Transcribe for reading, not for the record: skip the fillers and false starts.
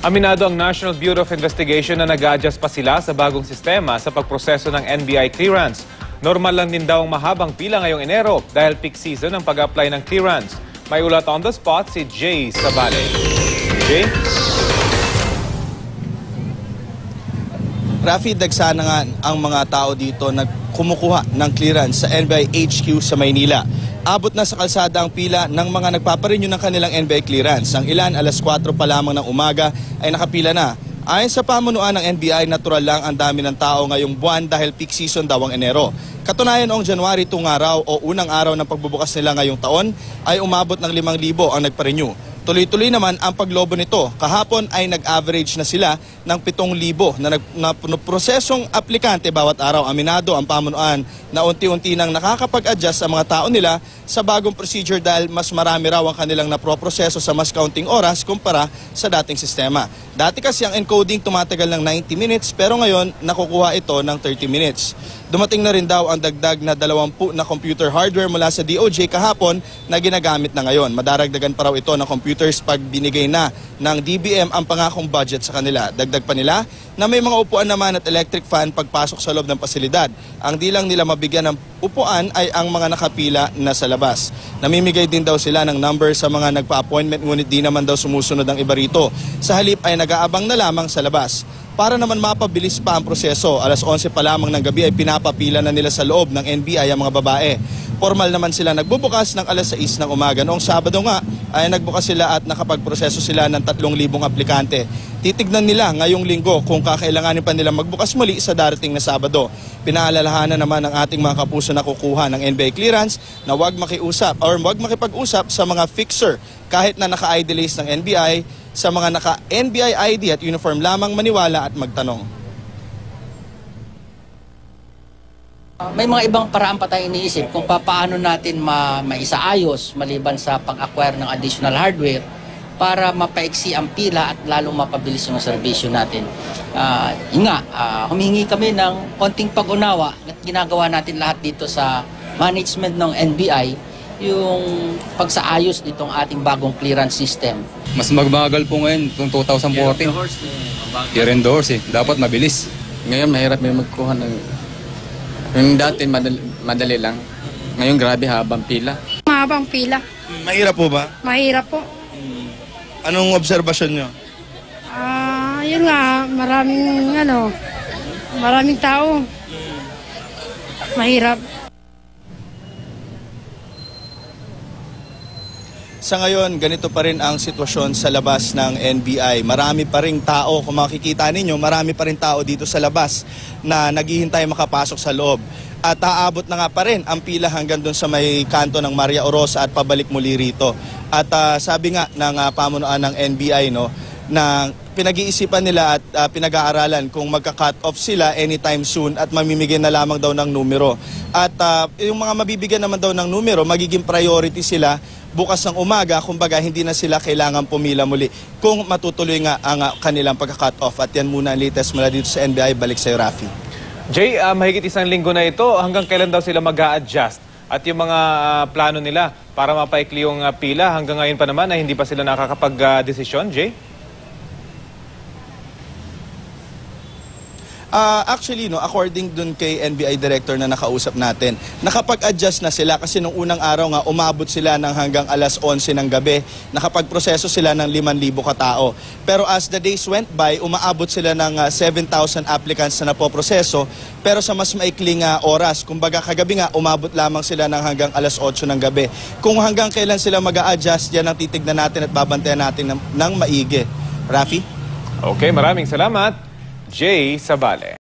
Aminado ang National Bureau of Investigation na nag-a-adjust pa sila sa bagong sistema sa pagproseso ng NBI clearance. Normal lang din daw ang mahabang pila ngayong Enero dahil peak season ang pag-apply ng clearance. May ulat on the spot si Jay Sabale. Jay? Rafi, dagsana nga ang mga tao dito na kumukuha ng clearance sa NBI HQ sa Maynila. Abot na sa kalsada ang pila ng mga nagpaparenew ng kanilang NBI clearance. Ang ilan, alas 4 pa lamang ng umaga ay nakapila na. Ayon sa pamunuan ng NBI, natural lang ang dami ng tao ngayong buwan dahil peak season daw ang Enero. Katunayan noong January 2 araw o unang araw ng pagbubukas nila ngayong taon ay umabot ng 5,000 ang nagparenew. Tuloy-tuloy naman ang paglobo nito. Kahapon ay nag-average na sila ng 7,000 na prosesong aplikante bawat araw. Aminado ang pamunuan na unti-unti nang nakakapag-adjust ang mga tao nila sa bagong procedure dahil mas marami raw ang kanilang naproproseso sa mas kaunting oras kumpara sa dating sistema. Dati kasi ang encoding tumatagal ng 90 minutes pero ngayon nakukuha ito ng 30 minutes. Dumating na rin daw ang dagdag na 20 na computer hardware mula sa DOJ kahapon na ginagamit na ngayon. Madaragdagan pa raw ito ng computers pag binigay na ng DBM ang pangakong budget sa kanila. Dagdag pa nila na may mga upuan naman at electric fan pagpasok sa loob ng pasilidad. Ang di lang nila mabigyan ng upuan ay ang mga nakapila na sa labas. Namimigay din daw sila ng number sa mga nagpa-appointment ngunit di naman daw sumusunod ang iba rito. Sa halip ay nag-aabang na lamang sa labas. Para naman mapabilis pa ang proseso, alas 11 pa lamang ng gabi ay pinapapila na nila sa loob ng NBI ang mga babae. Formal naman sila nagbubukas ng alas 6 ng umaga. Noong Sabado nga ay nagbukas sila at nakapagproseso sila ng 3,000 aplikante. Titignan nila ngayong linggo kung kakailanganin pa nilang magbukas muli sa darating na Sabado. Pinaalalahanan naman ng ating mga kapuso na kukuha ng NBI clearance na huwag makipag-usap sa mga fixer kahit na naka-ID-list ng NBI, sa mga naka-NBI ID at uniform lamang maniwala at magtanong. May mga ibang paraan pa tayong iniisip kung paano natin maisaayos maliban sa pag-acquire ng additional hardware para mapaiksi ang pila at lalong mapabilis yung serbisyo natin. Humingi kami ng konting pag-unawa at ginagawa natin lahat dito sa management ng NBI yung pagsaayos nitong ating bagong clearance system. Mas magbagal po ngayon kung 2014. Year endorse Dapat mabilis. Ngayon mahirap may magkuha ng... Yung dati madali lang. Ngayon grabe habang pila. Mahabang pila. Mahirap po ba? Mahirap po. Anong obserbasyon nyo? Yun nga, maraming tao. Mahirap. Sa ngayon, ganito pa rin ang sitwasyon sa labas ng NBI. Marami pa rin tao, kung makikita ninyo, marami pa rin tao dito sa labas na naghihintay makapasok sa loob. At aabot na nga pa rin ang pila hanggang doon sa may kanto ng Maria Orosa at pabalik muli rito. At sabi nga ng pamunuan ng NBI na pinag-iisipan nila at pinag-aaralan kung magka-cut off sila anytime soon at mamimigay na lamang daw ng numero. At yung mga mabibigyan naman daw ng numero, magiging priority sila bukas ng umaga, kumbaga hindi na sila kailangan pumila muli kung matutuloy nga ang kanilang pagka-cut off. At yan muna ang latest mula dito sa NBI. Balik sa'yo, Rafi. Jay, mahigit isang linggo na ito. Hanggang kailan daw sila mag-a-adjust? At yung mga plano nila para mapaikli yung pila, hanggang ngayon pa naman ay hindi pa sila nakakapag-desisyon, Jay? Actually, according dun kay NBI Director na nakausap natin, nakapag-adjust na sila kasi nung unang araw nga umabot sila ng hanggang alas 11 ng gabi. Nakapag-proseso sila ng 5,000 katao. Pero as the days went by, umaabot sila ng 7,000 applicants na napoproseso pero sa mas maikling oras. Kumbaga kagabi nga umabot lamang sila ng hanggang alas 8 ng gabi. Kung hanggang kailan sila mag-a-adjust, yan ang titignan natin at babantayan natin ng maigi. Rafi? Okay, maraming salamat. Jay Sabale.